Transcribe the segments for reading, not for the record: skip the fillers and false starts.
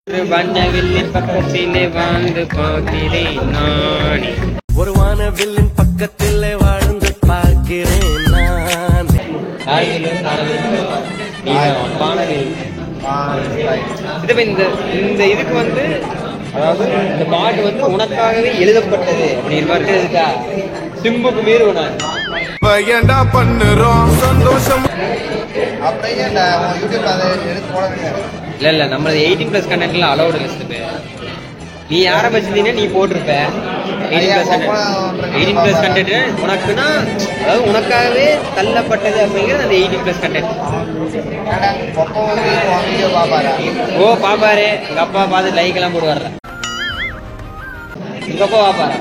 வானவில்லின் பக்கத்திலே வாழ்ந்து பார்க்கிறேன் நானே. ஒரு வானவில்லின் பக்கத்திலே வாழ்ந்து பார்க்கிறேன் நான். இந்த இதுக்கு வந்து அதாவது இந்த பாட்டு வந்து உனக்காகவே எழுதப்பட்டது அப்படின்னு இருக்கா. சிம்புக்கு மீறுவனா ஏண்டா பண்ணுறோம் சந்தோஷம் அப்படியே யூடியூப் அதை எடுத்து போடுறீங்க. இல்ல நம்மளது 18+ கண்டென்ட்ல அலௌட் லிஸ்ட். நீ ஆரம்பிச்சிருந்தீங்கன்னா நீ போட்டிருப்ப 18+ கண்டென்ட் உனக்குன்னா, அதாவது உனக்காகவே தள்ளப்பட்டது அப்படிங்கிறது அந்த 18+ கண்டென்ட். ஓ பாப்பாரு, எங்க அப்பா பார்த்து லைக் எல்லாம் போட்டு வர்ற. எங்க அப்பா பாப்பாரா?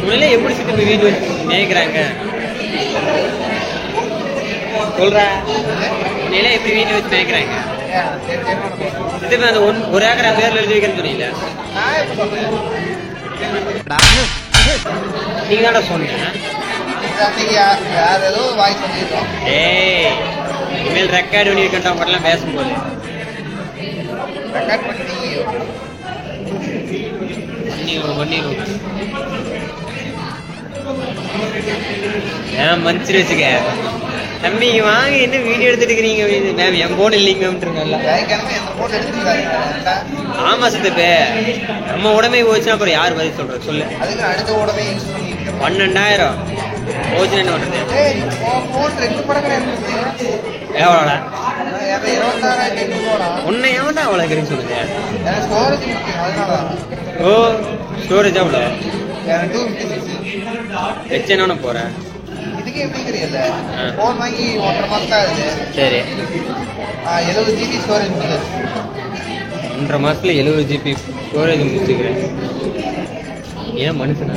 உடனே எப்படி சிட்டு வீடியோ மேய்க்கிறாங்க சொல்ற. நிலை எப்படி வீட்டை வச்சு மேய்க்கிறாங்க. அந்த ஒரு ஏக்கரா பேர்ல எழுதி வைக்கிறேன்னு சொன்னீங்க. நீங்க தானடா சொன்னீங்க. ஏய், இனிமேல் ரெக்கார்டு பண்ணி வைக்கின்றவங்க மட்டும் பேசும்போது பண்ணிடுவோம். ஏன் மன்னிச்சு வச்சுக்க தம்பி, வாங்க என்ன வீடியோ எடுத்துட்டு இருக்கிறீங்க மேம், என் போன் இல்லைங்க. ஆமா சித்தப்பே, நம்ம உடம்பே போச்சுன்னா அப்புறம் யார் பதில் சொல்ற சொல்லு. 12,000 போச்சுன்னு என்ன பண்றது? எவ்வளோடா உன்னை எவன்டா அவ்வளோ இருக்குன்னு சொல்லுங்க. ஓ ஸ்டோரேஜ் எவ்வளோ வச்சு என்ன போறேன்? சரி, 70 GB ஸ்டோரேஜ். 1.5 மாசத்துல 70 GB ஸ்டோரேஜ் முடிச்சுக்கிறேன். ஏன் மனுஷனா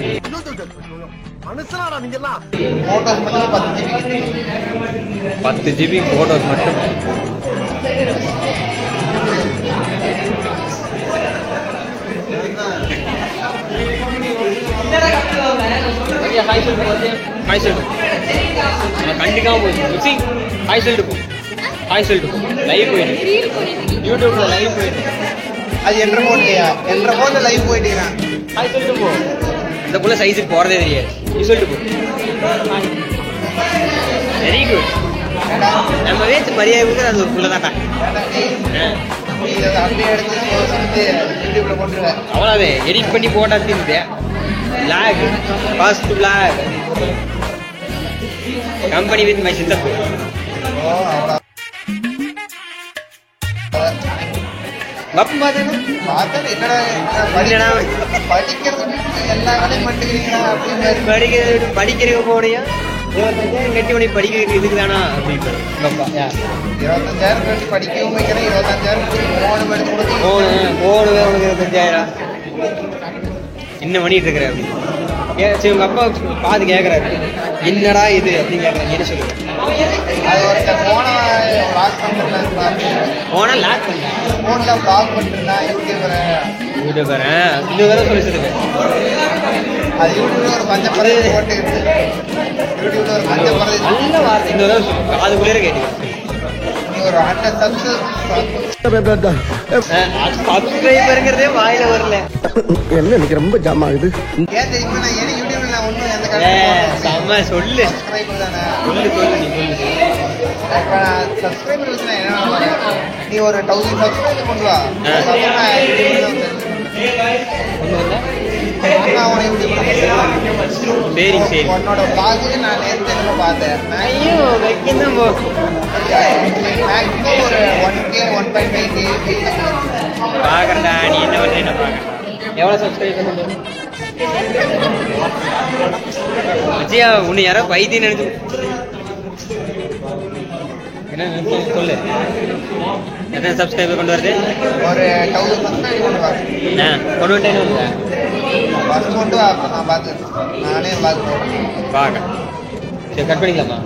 போட்டோஸ் மட்டும் 10 GB போட்டோஸ் மட்டும். கண்டிக்காம போச்சு. ஹாய் சொல்லிட்டு போ, ஹாய் சொல்லிட்டு போ. லைவ் போயிட்டு யூடியூப்ல லைவ் போயிட்டு அது என்ற போன்லையா? என்ற போன்ல லைவ் போயிட்டீங்கன்னா ஹாய் சொல்லிட்டு போ. இந்த புள்ள சைஸுக்கு போறதே தெரியாது. நீ சொல்லிட்டு போ. Very good. நம்ம வேச்சு மரியாதை கொடுக்குறது அது ஒரு புள்ள தான்டா. அப்படியே எடுத்து யூடியூப்ல போட்டுருவேன். அவ்வளோவே எடிட் பண்ணி போட்டா தீர்ந்து லாக் ஃபாஸ்ட் லாக் கம்பெனி வித் மை சித்தப்பு. படிக்கிறதுக்கு போனியா 25,000 கட்டி உனக்கு படிக்கிறதுக்கு இதுக்கு தானா அப்படின்னு 25,000 கட்டி படிக்கவும் வைக்கிறேன். 25,000 போனு உனக்கு 25,000 என்ன பண்ணிட்டு இருக்கிற அப்படின்னு. சரி, உங்க அப்பா பார்த்து கேட்கறாரு என்னடா இது அப்படின்னு கேட்கறாங்க. என்ன சொல்லுங்க? அது ஒருத்தர் போனா லாக் பண்றேன், போனா லாக் பண்ணேன், போன்ல லாக் பண்ணிருந்தேன். யூடியூபரேன் இந்த வேற சொல்லி சொல்லுங்க. அது யூடியூப்ல ஒரு பஞ்ச பறவை போட்டு யூடியூப்ல ஒரு பஞ்ச பறவை நல்ல வார்த்தை. இந்த வேற சொல்லுங்க, அது குளிர கேட்டு ஒரு 100 சப்ஸ்கிரைபருங்கிறதே வாயில வரல. என்ன இன்னைக்கு ரொம்ப ஜாம் ஆகுது. ஏன் தெரியுமா? நான் ஏன் யூடியூப்ல நான் ஒன்றும் எந்த செம்ம சொல்லு சப்ஸ்கிரைபர் தானே. சொல்லு நீ சொல்லு. இப்போ நான் சப்ஸ்கிரைபர் வச்சு நான் என்ன, நீ ஒரு 1000 சப்ஸ்கிரைபர் கொண்டு வா. சரி சரி, உன்னோட பிளாகு நான் நேற்று என்ன பார்த்தேன். ஐயோ வைக்கணும் போ. மேக்ஸிமம் ஒரு 1K 1.5K பாக்குறா. நீ என்ன பண்றேன்னு பாக்குறேன். எவ்வளவு சப்ஸ்கிரைபர் விஜயா? உன்னை யாரோ பைத்தியம் நினைச்சு என்ன சொல்லு. எத்தனை சப்ஸ்கிரைபர் கொண்டு வருது? ஒரு 1000 சப்ஸ்கிரைபர் கொண்டு வா. கொண்டு வந்துட்டேன்னு ஃபர்ஸ்ட் கொண்டு வா. நான் பார்த்து நானே பார்த்து பார்க்க. சரி, கட் பண்ணிக்கலாமா?